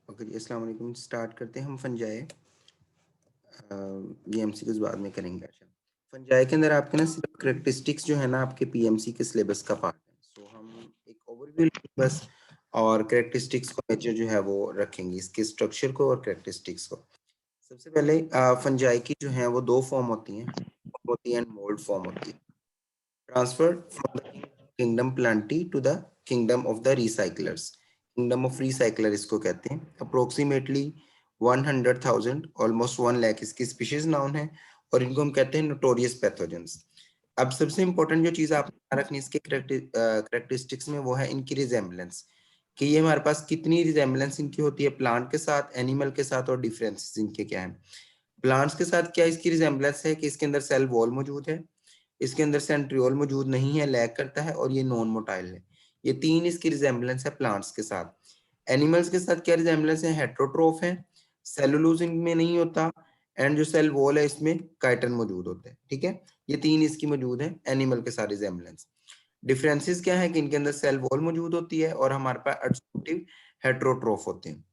Okay जी, अस्सलाम वालेकुम। Start करते हैं हम फंजाई। ये एमसीक्यूज बाद में करेंगे। अच्छा, फंजाई के अंदर आपके ना सिर्फ करेक्टरिस्टिक्स जो है ना आपके पीएमसी के सिलेबस का पार्ट है। सो हम एक ओवरव्यू बस और करेक्टरिस्टिक्स को मेजर जो है वो रखेंगे, इसके स्ट्रक्चर को और करेक्टरिस्टिक्स को। सबसे पहले फंजाई की जो है वो दो फॉर्म होती हैं, होती है एंड मोल्ड फॉर्म होती है। Transferred from the kingdom plantae to the kingdom of the recyclers. Kingdom of recycler इसको कहते हैं। अप्रोक्सीमेटली 100,000 ऑलमोस्ट 1 लाख इसकी स्पीशीज नाउन है और इनको हम कहते हैं नोटोरियस पैथोजेंस। अब सबसे इंपॉर्टेंट जो चीज आप रखनी इसके करेक्टरिस्टिक्स में वो है इनकी रिजेम्बलेंस, कि ये हमारे पास कितनी रिजेम्बलेंस इनकी होती है प्लांट के साथ, एनिमल के साथ, और डिफरेंसेस इनके क्या है। प्लांट्स के साथ क्या इसकी रिजेम्बलेंस है कि इसके अंदर सेल वॉल मौजूद है, इसके अंदर सेंट्रियोल मौजूद नहीं है, लैग करता है, और ये नॉन मोटाइल है। ये तीन इसकी रिजेम्बलेंस है प्लांट्स के साथ। एनिमल्स के साथ क्या रिजेम्बलेंस है, हेट्रोट्रोफ है, सेलुलोज इनमें नहीं होता, एंड जो सेल वॉल है इसमें काइटन मौजूद होता है। ठीक है, ये तीन इसकी मौजूद है एनिमल के साथ रिजेम्बलेंस। डिफरेंसेस क्या है कि इनके अंदर सेल वॉल मौजूद होती है और हमारे पास एडजॉर्प्टिव हेट्रोट्रोफ होते हैं।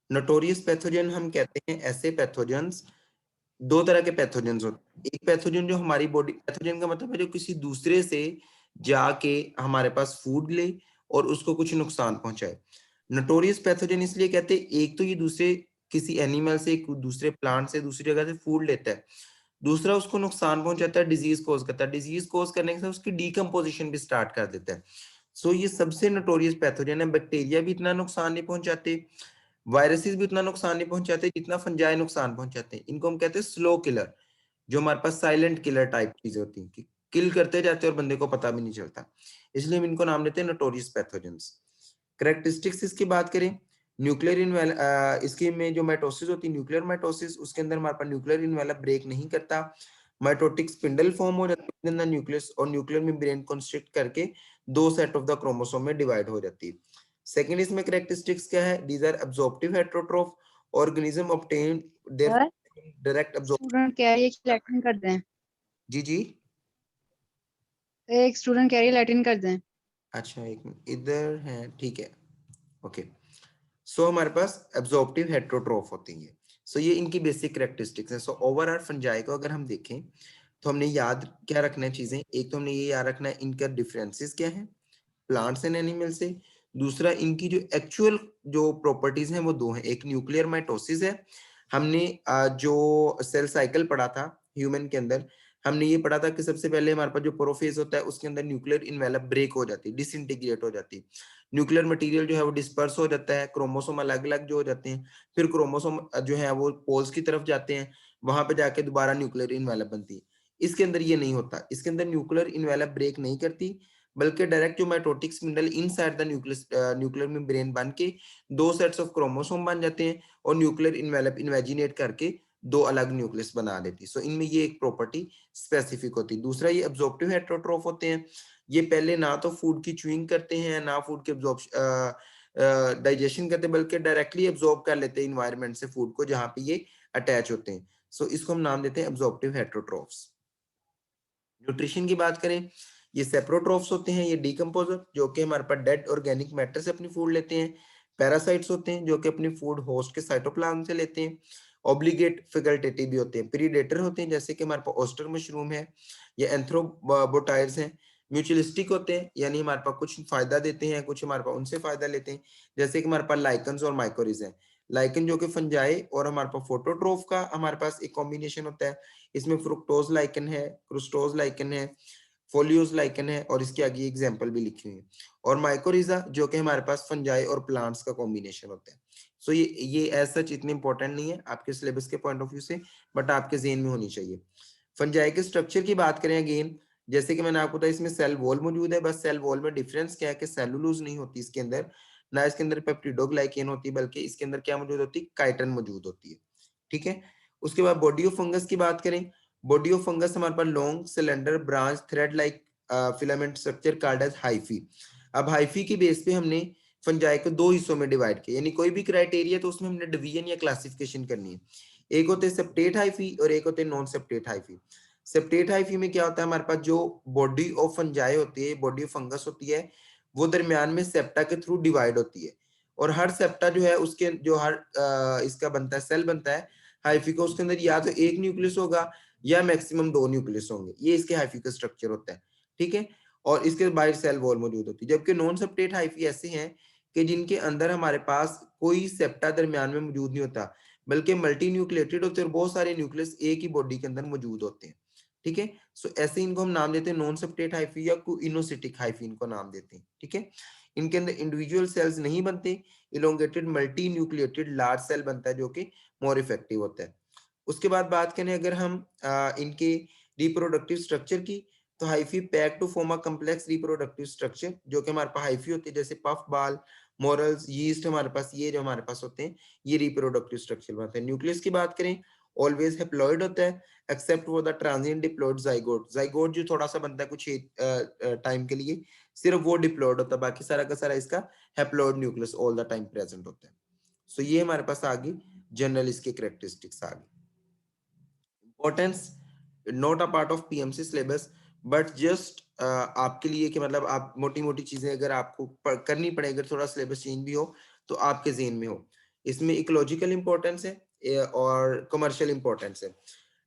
नोटोरियस पैथोजन हम कहते हैं ऐसे पैथोजेंस, दो तरह के पैथोजेंस होते हैं। एक पैथोजन जो हमारी बॉडी, पैथोजन का मतलब है जो किसी दूसरे से जाके हमारे पास फूड ले और उसको कुछ नुकसान पहुंचाए। नोटोरियस पैथोजन इसलिए कहते हैं, एक तो ये दूसरे किसी एनिमल से, दूसरे प्लांट से, दूसरी जगह से फूड लेता है, दूसरा उसको नुकसान पहुंचाता है, डिजीज कोज करता है, डिजीज कोज करने के साथ उसकी डीकम्पोजिशन भी स्टार्ट कर देता है। सो ये सबसे नोटोरियस पैथोजन है। बैक्टीरिया भी इतना नुकसान नहीं पहुंचाते, वायरसेस भी उतना नुकसान नहीं पहुंचाते जितना फंजाई नुकसान पहुंचाते हैं। इनको हम कहते हैं स्लो किलर, जो हमारे पास साइलेंट किलर टाइप चीजें होती हैं कि किल करते जाते हैं और बंदे को पता भी नहीं चलता, इसलिए हम इनको नाम देते हैं नोटोरियस पैथोजेंस। करेक्टरिस्टिक्स इसकी बात करें, न्यूक्लियर इसके में जो माइटोसिस होती है, न्यूक्लियर माइटोसिस, उसके अंदर हमारे पास न्यूक्लियर इनवेलप ब्रेक नहीं करता, माइटोटिक स्पिंडल फॉर्म हो जाती है न्यूक्लियस, और न्यूक्लियर मेम्ब्रेन कंस्ट्रिक्ट करके दो सेट ऑफ द क्रोमोसोम में डिवाइड हो जाती है। सेकंड इसमें करेक्टरिस्टिक्स क्या है, these are absorptive heterotroph organism obtain their sir, direct absorption. Student कह रही है कि लैटिन कर दें। जी जी, एक स्टूडेंट कह रही है लैटिन कर दें। अच्छा एक मिनट इधर है, ठीक है, ओके। सो हमारे पास एब्जॉर्प्टिव हेट्रोट्रोफ होती है। सो ये इनकी बेसिक करेक्टरिस्टिक्स है। सो ओवरऑल फंजाई को अगर हम देखें तो हमने याद क्या रखना है चीजें, एक तो हमने ये याद रखना है इनका डिफरेंसेस क्या है प्लांट्स एंड एनिमल से, दूसरा इनकी जो एक्चुअल जो प्रॉपर्टीज हैं वो दो हैं, एक न्यूक्लियर माइटोसिस है। हमने जो सेल साइकिल पढ़ा था ह्यूमन के अंदर, हमने ये पढ़ा था कि सबसे पहले हमारे पास जो प्रोफेज होता है उसके अंदर न्यूक्लियर इनवेलप ब्रेक हो जाती है, डिसइंटीग्रेट हो जाती है, न्यूक्लियर मटेरियल जो है वो डिस्पर्स हो जाता है, क्रोमोसोम अलग अलग जो हो जाते हैं, फिर क्रोमोसोम जो है वो पोल्स की तरफ जाते हैं, वहां पे जाके दोबारा न्यूक्लियर इनवेलप बनती है। इसके अंदर ये नहीं होता, इसके अंदर न्यूक्लियर इनवेलप ब्रेक नहीं करती, बल्कि डायरेक्ट जो mitotic spindle inside the nuclear membrane बन के दो सेट्स ऑफ क्रोमोसोम बन जाते हैं और न्यूक्लियर इनवेलप इन्वेजिनेट करके दो अलग न्यूक्लियस बना देती है। सो इनमें ये एक प्रॉपर्टी स्पेसिफिक होती है। दूसरा ये एब्जॉर्प्टिव हेट्रोट्रोफ होते हैं, ये पहले ना तो फूड की च्यूइंग करते हैं ना फूड के डाइजेशन करते हैं, बल्कि डायरेक्टली एब्जॉर्ब कर लेते हैं इन्वायरमेंट से फूड को जहां पे ये अटैच होते हैं। सो इसको हम नाम देते हैं एब्जॉर्प्टिव हेट्रोट्रोफ्स। न्यूट्रिशन की बात करें, ये सेप्रोट्रोफ्स होते हैं, ये डीकम्पोजर जो कि हमारे पास डेड ऑर्गेनिक मैटर से अपनी फूड लेते हैं, पैरासाइट्स होते हैं जो कि अपनी फूड होस्ट के साइटोप्लाज्म से लेते हैं, ऑब्लिगेट फैकल्टेटिव भी होते हैं, प्रीडेटर होते हैं जैसे कि हमारे पास ऑयस्टर मशरूम है, ये एंथ्रोपोटाइड्स हैं, म्यूचुअलिस्टिक होते हैं यानी हमारे पास कुछ फायदा देते हैं, कुछ हमारे पास उनसे फायदा लेते हैं, जैसे कि हमारे पास लाइकन्स और माइकोरिज हैं। लाइकन जो कि फंजाई और हमारे पास फोटोट्रोफ का हमारे पास एक कॉम्बिनेशन होता है, इसमें फ्रुक्टोज लाइकन है, क्रुस्टोज लाइकन है, फोलियोज लाइकन है, और इसके आगे एग्जांपल भी लिखी हुई है, और माइकोरिजा जो कि हमारे पास फंजाई और प्लांट्स का कॉम्बिनेशन होता है। सो ये एज सच इतने इंपॉर्टेंट नहीं है आपके सिलेबस के पॉइंट ऑफ व्यू से, बट आपके जेन में होनी चाहिए। फंजाई के स्ट्रक्चर की बात करें अगेन, जैसे कि मैंने आपको बताया इसमें सेल वॉल मौजूद है, बस सेल वॉल में डिफरेंस क्या है कि सेलुलोज नहीं होती इसके अंदर, ना इसके अंदर पेप्टिडोग्लाइकेन होती, बल्कि इसके अंदर क्या मौजूद होती है, काइटन मौजूद होती है। ठीक है, उसके बाद बॉडी ऑफ फंगस की बात करें, बॉडी ऑफ फंगस हमारे पास long cylinder branch thread like filament structure called as hyphae. अब हाइफी की बेस पे हमने फंजाई को दो हिस्सों में डिवाइड किया, यानी कोई भी क्राइटेरिया तो उसमें हमने डिवीजन या क्लासिफिकेशन करनी है। एक होते हैं सेप्टेट हाइफी और एक होते हैं non septate hyphae. Septate hyphae में क्या होता है, हमारे पास जो बॉडी ऑफ फंजाई होती है, बॉडी ऑफ फंगस होती है, वो दरमियान में सेप्टा के थ्रू डिवाइड होती है, और हर सेप्टा जो है उसके जो हर इसका बनता है सेल बनता है हाइफी का, उसके अंदर या तो एक न्यूक्लियस होगा या मैक्सिमम 2 न्यूक्लियस होंगे। ये इसके हाइफी का स्ट्रक्चर होता है, ठीक है। और इसके बाहर सेल वॉल मौजूद होती है। जबकि नॉन सेप्टेट हाइफी ऐसे हैं कि जिनके अंदर हमारे पास कोई सेप्टा दरमियान में मौजूद नहीं होता, बल्कि मल्टी न्यूक्लिएटेड होते हैं और बहुत सारे न्यूक्लियस एक ही बॉडी के अंदर मौजूद होते हैं, ठीक है। सो ऐसे इनको हम नाम देते हैं नॉन सेप्टेट हाइफी या कोइनोसिटिक हाइफी इनको नाम देते हैं, ठीक है। इनके अंदर इंडिविजुअल सेल्स नहीं बनते, elongated multi nucleated large cell बनता है जो कि मोर इफेक्टिव होता है। उसके बाद बात करें अगर हम इनके रिप्रोडक्टिव स्ट्रक्चर की, तो hyphae pack to form a complex reproductive structure, जो कि हमारे पास हाइफी होती है जैसे पफ बाल, मोरल्स, यीस्ट, हमारे पास ये जो हमारे पास होते हैं ये रिप्रोडक्टिव स्ट्रक्चर बनते हैं। न्यूक्लियस की बात करें ऑलवेज हैप्लॉइड होता है except for the transient diploid zygote. Zygote जो थोड़ा सा बनता है कुछ टाइम के लिए, सिर्फ वो डिप्लॉइड होता है, बाकी सारा का सारा इसका haploid nucleus all the time present होता है। सो ये हमारे पास आ गई जनरल इसके कैरेक्टरिस्टिक्स आ गई। Importance not a part of PMC syllabus, but just आपके लिए कि मतलब आप मोटी मोटी चीजें अगर आपको करनी पड़े, अगर थोड़ा सिलेबस चेंज भी हो तो आपके जेहन में हो। इसमें इकोलॉजिकल इंपॉर्टेंस है और कमर्शियल इंपॉर्टेंस है।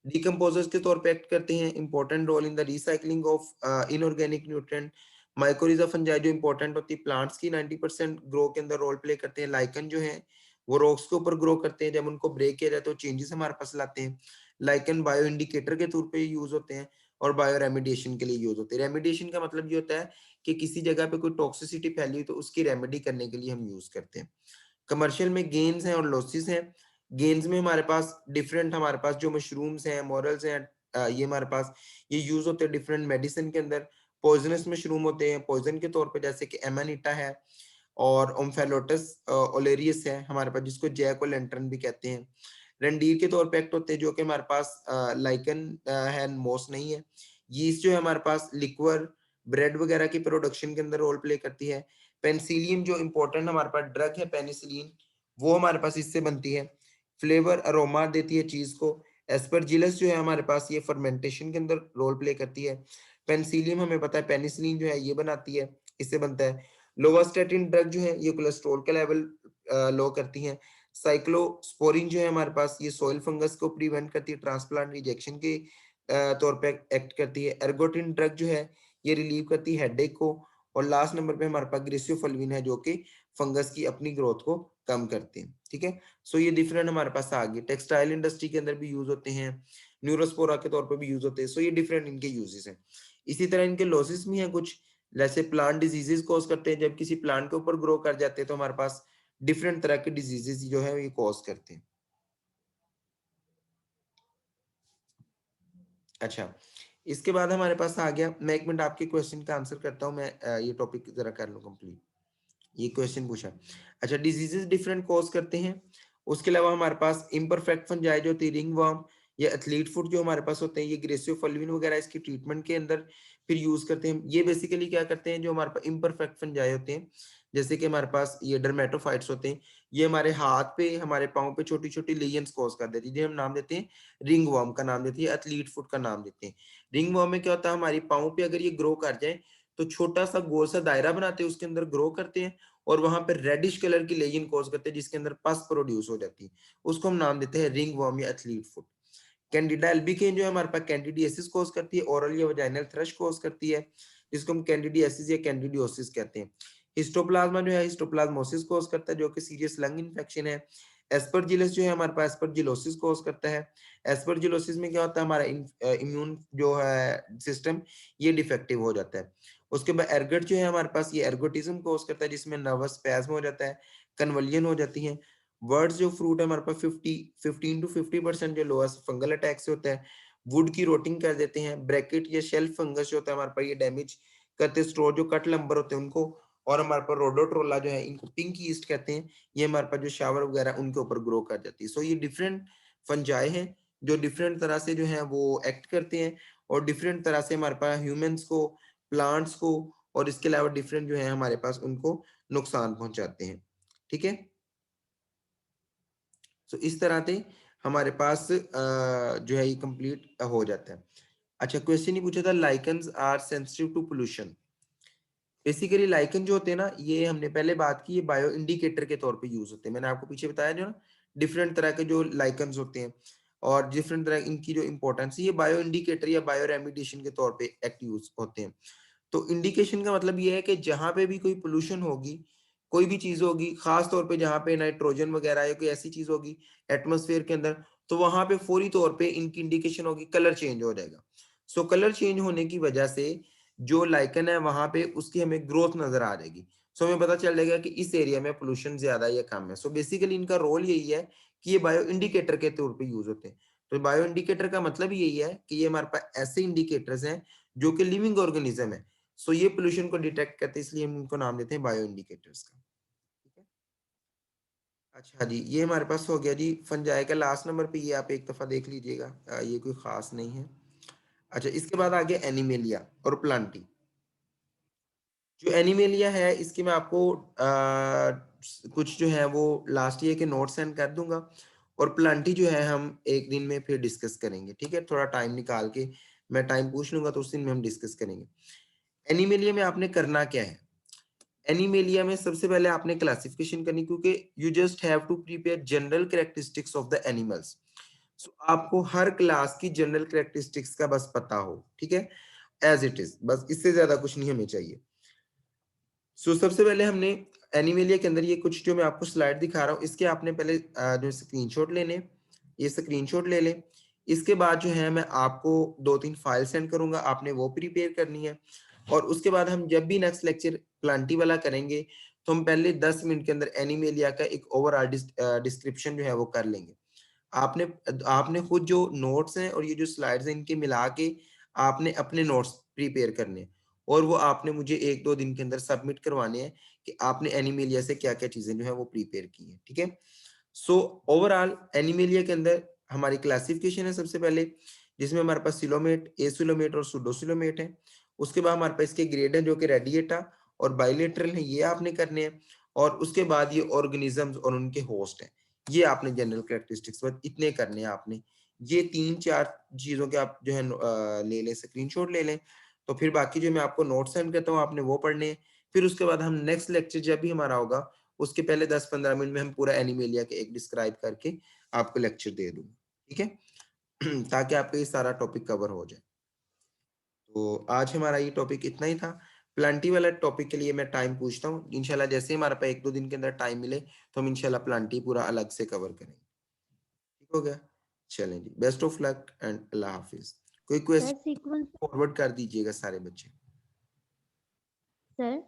डिकम्पोजर्स के तौर पे एक्ट करते हैं, important role in the recycling of inorganic nutrient. Mycorrhiza fungi जो इंपॉर्टेंट होती है प्लांट्स की 90% ग्रो के अंदर रोल प्ले करते हैं। लाइकन जो है वो रॉक्स के ऊपर ग्रो करते हैं, जब उनको ब्रेक किया जाए तो चेंजेस हमारे पास लाते हैं। लाइकन बायो इंडिकेटर के तौर पे यूज होते हैं और बायो रेमिडिएशन के लिए यूज होते हैं। रेमिडिएशन का मतलब ये होता है कि किसी जगह पे कोई टॉक्सिसिटी फैली हुई तो उसकी रेमेडी करने के लिए हम यूज करते हैं। कमर्शियल में गेन्स हैं और लॉसेस हैं। गेन्स में हमारे पास डिफरेंट, हमारे पास जो मशरूम्स हैं, मोरल्स हैं, ये हमारे पास ये यूज होते हैं डिफरेंट मेडिसिन के अंदर। पॉइजनस मशरूम होते हैं पॉइजन के तौर पे, जैसे कि एमानिटा है और ओम्फेलोटस ओलेरियस है हमारे पास, जिसको जैक ओ लैंटर्न भी कहते हैं। रंडीर के तौर पे एक्ट होते हैं जो कि हमारे पास लाइकन है, मोस नहीं है। यीस्ट जो है हमारे पास लिक्वर ब्रेड वगैरह की प्रोडक्शन के अंदर रोल प्ले करती है। पेनिसिलिन जो इंपॉर्टेंट हमारे पास ड्रग है पेनिसिलिन, वो हमारे पास इससे बनती है। फ्लेवर अरोमा देती है चीज को। एस्परजिलस जो है हमारे पास ये फर्मेंटेशन के अंदर रोल प्ले करती है। पेनिसिलियम हमें पता है पेनिसिलिन जो है ये बनाती है, इससे बनता है। लोवास्टेटिन ड्रग जो है ये कोलेस्ट्रॉल का लेवल लो करती है। साइक्लोस्पोरिन जो है हमारे पास ये सॉइल फंगस को प्रिवेंट करती है, ट्रांसप्लांट रिजेक्शन के तौर पे एक्ट करती है। एर्गोटिन ड्रग जो है ये रिलीव करती है हेडेक को। और लास्ट नंबर पे हमारे पास ग्रेसियोफल्विन है जो कि फंगस की अपनी ग्रोथ को कम करते हैं, ठीक है। सो ये डिफरेंट हमारे पास आ गए। टेक्सटाइल इंडस्ट्री के अंदर भी यूज होते हैं, न्यूरोस्पोरा के तौर पे भी यूज होते हैं। सो ये डिफरेंट इनके यूजेस हैं। इसी तरह इनके लॉसेस भी हैं कुछ, जैसे प्लांट डिजीजेस कॉज करते हैं, जब किसी प्लांट के ऊपर ग्रो कर जाते हैं तो हमारे पास डिफरेंट तरह के डिजीजेस जो है ये कॉज करते हैं। अच्छा, इसके बाद हमारे पास आ गया, मैं एक मिनट आपके क्वेश्चन का आंसर करता हूँ, मैं ये टॉपिक जरा कर लूँ कंप्लीट। ये क्वेश्चन पूछा। अच्छा, डिजीजेस डिफरेंट कॉज करते हैं। उसके अलावा हमारे पास इम्परफेक्ट फंजाई जो होती है, रिंग वर्म या एथलीट फुट जो हमारे पास होते हैं, ये ग्रेसियोफल्विन वगैरह इसकी ट्रीटमेंट के अंदर फिर यूज करते हैं। ये बेसिकली क्या करते हैं, जो हमारे पास इम्परफेक्ट फंजाई होते हैं, जैसे कि हमारे पास ये डर्मेटोफाइट्स होते हैं, ये हमारे हाथ पे हमारे पाँव पे छोटी छोटी लेजन्स कॉज कर देती है, जिन्हें हम नाम देते हैं रिंग वर्म का नाम देते हैं, एथलीट फुट का नाम देते हैं। रिंग वर्म में क्या होता है, हमारी पाँव पे अगर ये ग्रो कर जाए तो छोटा सा गोल सा दायरा बनाते हैं, उसके अंदर ग्रो करते हैं और वहां पर रेडिश कलर की लेजिन कॉज करते हैं, जिसके अंदर पस प्रोड्यूस हो जाती है। उसको हम नाम देते हैं रिंग वर्म या एथलीट फुट। कैंडिडा एल्बिकेन जो है हमारे पास कैंडिडियासिस कॉज करती है, ओरल या वजाइनल थ्रश कॉज करती है, जिसको हम कैंडिडियासिस या कैंडिडियोसिस कहते हैं। हिस्टोप्लाज्मा जो है हिस्टोप्लाज्मोसिस कॉज करता है, जो कि सीरियस लंग इन्फेक्शन है। एस्परजिलस जो है हमारे पास एस्परजिलोसिस कॉज करता है। एस्परजिलोसिस में क्या होता है, हमारा इम्यून जो है सिस्टम ये डिफेक्टिव हो जाता है। उसके बाद एर्गट जो है हमारे पास ये एर्गोटिज्म कॉज करता है, जिसमें नर्वस स्पैज्म हो जाता है, कन्वल्जन हो जाती है। वर्ड्स जो फ्रूट है हमारे पास 15 टू 50% जो लोअर फंगल अटैक से होता है। वुड की रोटिंग कर देते हैं। ब्रैकेट या शेल्फ फंगस जो होता है हमारे पास ये डैमेज करते हैं स्ट्रो जो कट लंबर होते हैं उनको। और हमारे पास रोडोट्रोला जो है, इनको पिंक ईस्ट कहते हैं, ये हमारे पास जो शावर वगैरह उनके ऊपर ग्रो कर जाती है। सो ये डिफरेंट फंजाई हैं जो डिफरेंट तरह से जो है वो एक्ट करते हैं और डिफरेंट तरह से हमारे पास ह्यूमंस को, प्लांट्स को और इसके अलावा डिफरेंट जो है हमारे पास उनको नुकसान पहुंचाते हैं, ठीक है। सो इस तरह से हमारे पास जो है ये कंप्लीट हो जाता है। अच्छा, क्वेश्चन ये पूछा था lichens are sensitive to pollution. Basically lichen जो होते हैं ना, ये हमने पहले बात की, ये बायो इंडिकेटर के तौर पे यूज होते हैं। मैंने आपको पीछे बताया जो ना, डिफरेंट तरह के जो लाइकन्स होते हैं और डिफरेंट तरह इनकी जो इंपॉर्टेंस है, ये बायो इंडिकेटर या बायो रेमिडिएशन के तौर पे एक्ट यूज होते हैं। तो इंडिकेशन का मतलब ये है कि जहां पे भी कोई पोल्यूशन होगी, कोई भी चीज होगी, खास तौर पे जहां पे नाइट्रोजन वगैरह या कोई ऐसी चीज होगी एटमॉस्फेयर के अंदर, तो वहां पे फौरी तौर पे इनकी इंडिकेशन होगी, कलर चेंज हो जाएगा। सो कलर चेंज होने की वजह से जो लाइकन है वहां पे उसकी हमें ग्रोथ नजर आ जाएगी। सो हमें पता चल जाएगा कि इस एरिया में पोल्यूशन ज्यादा या कम है। सो बेसिकली इनका रोल यही है कि ये बायो इंडिकेटर के तौर पे यूज होते हैं। तो बायो इंडिकेटर का मतलब यही है कि ये हमारे पास ऐसे इंडिकेटर्स हैं जो कि लिविंग ऑर्गेनिज्म है। सो ये पोल्यूशन को डिटेक्ट करते हैं, इसलिए हम इनको नाम देते हैं बायो इंडिकेटर्स का। ठीक है। अच्छा जी, ये हमारे पास हो गया जी फंजाई का लास्ट नंबर पे, ये आप एक दफा देख लीजिएगा, ये कोई खास नहीं है। अच्छा, इसके बाद आ गया एनिमेलिया और प्लांटी। जो एनिमेलिया है इसकी मैं आपको कुछ जो है वो लास्ट ईयर के नोट सेंड कर दूंगा, और प्लांटी जो है हम एक दिन में फिर डिस्कस करेंगे। ठीक है, थोड़ा टाइम निकाल के मैं टाइम पूछ लूंगा तो उस दिन में हम डिस्कस करेंगे। एनिमेलिया में आपने करना क्या है? एनिमेलिया में सबसे पहले आपने क्लासिफिकेशन करनी, क्योंकि you just have to prepare general characteristics of the animals. So आपको हर क्लास की जनरल कैरेक्टरिस्टिक्स का बस पता हो, ठीक है, एज इट इज, बस इससे ज्यादा कुछ नहीं हमें चाहिए। सो सबसे पहले हमने एनिमेलिया के अंदर ये कुछ जो मैं आपको स्लाइड दिखा रहा हूँ, इसके आपने पहले जो स्क्रीनशॉट लेने, ये स्क्रीनशॉट ले लें। इसके बाद जो है मैं आपको 2-3 फाइल सेंड करूंगा, आपने वो प्रिपेयर करनी है। और उसके बाद हम जब भी नेक्स्ट लेक्चर प्लांटी वाला करेंगे, तो हम पहले 10 मिनट के अंदर एनिमेलिया का एक ओवरऑल डिस्क्रिप्शन जो है वो कर लेंगे। आपने आपने खुद जो नोट्स हैं और ये जो स्लाइड्स हैं, इनके मिला के आपने अपने नोट्स प्रिपेयर करने हैं, और वो आपने मुझे 1-2 दिन के अंदर सबमिट करवाने हैं कि आपने एनिमेलिया से क्या-क्या चीजें जो है वो प्रिपेयर की हैं। ठीक है। सो ओवरऑल एनिमेलिया के अंदर हमारी क्लासिफिकेशन है सबसे पहले, जिसमें हमारे पास सिलोमेट, एसिलोमेट और सुडोसिलोमेट है। उसके बाद हमारे पास इसके ग्रेड है जो कि रेडिएटा और बाइलेटरल है, ये आपने करने हैं। और उसके बाद ये ऑर्गेनिजम्स और उनके होस्ट हैं, ये आपने जनरल कैरेक्टरिस्टिक्स बस इतने करने हैं आपने। ये 3-4 चीजों के आप जो है ले लें, स्क्रीनशॉट ले लें। तो फिर बाकी जो मैं आपको नोट सेंड करता हूँ, आपने वो पढ़ने हैं। फिर उसके बाद हम नेक्स्ट लेक्चर जब भी हमारा होगा, उसके पहले 10-15 मिनट में हम पूरा एनिमेलिया के एक डिस्क्राइब करके आपको लेक्चर दे दूंगा। ठीक है। ताकि आपका ये सारा टॉपिक कवर हो जाए। तो आज हमारा ये टॉपिक इतना ही था। प्लांटी वाला टॉपिक के लिए मैं टाइम पूछता हूँ, इंशाल्लाह जैसे ही हमारे पास 1-2 दिन के अंदर टाइम मिले तो हम इंशाल्लाह प्लांटी पूरा अलग से कवर करेंगे। ठीक हो गया? चलें जी, बेस्ट ऑफ लक एंड अल्लाह हाफिज। कोई सर क्वेश्चन सीक्वेंस फॉरवर्ड कर दीजिएगा सारे बच्चे। सर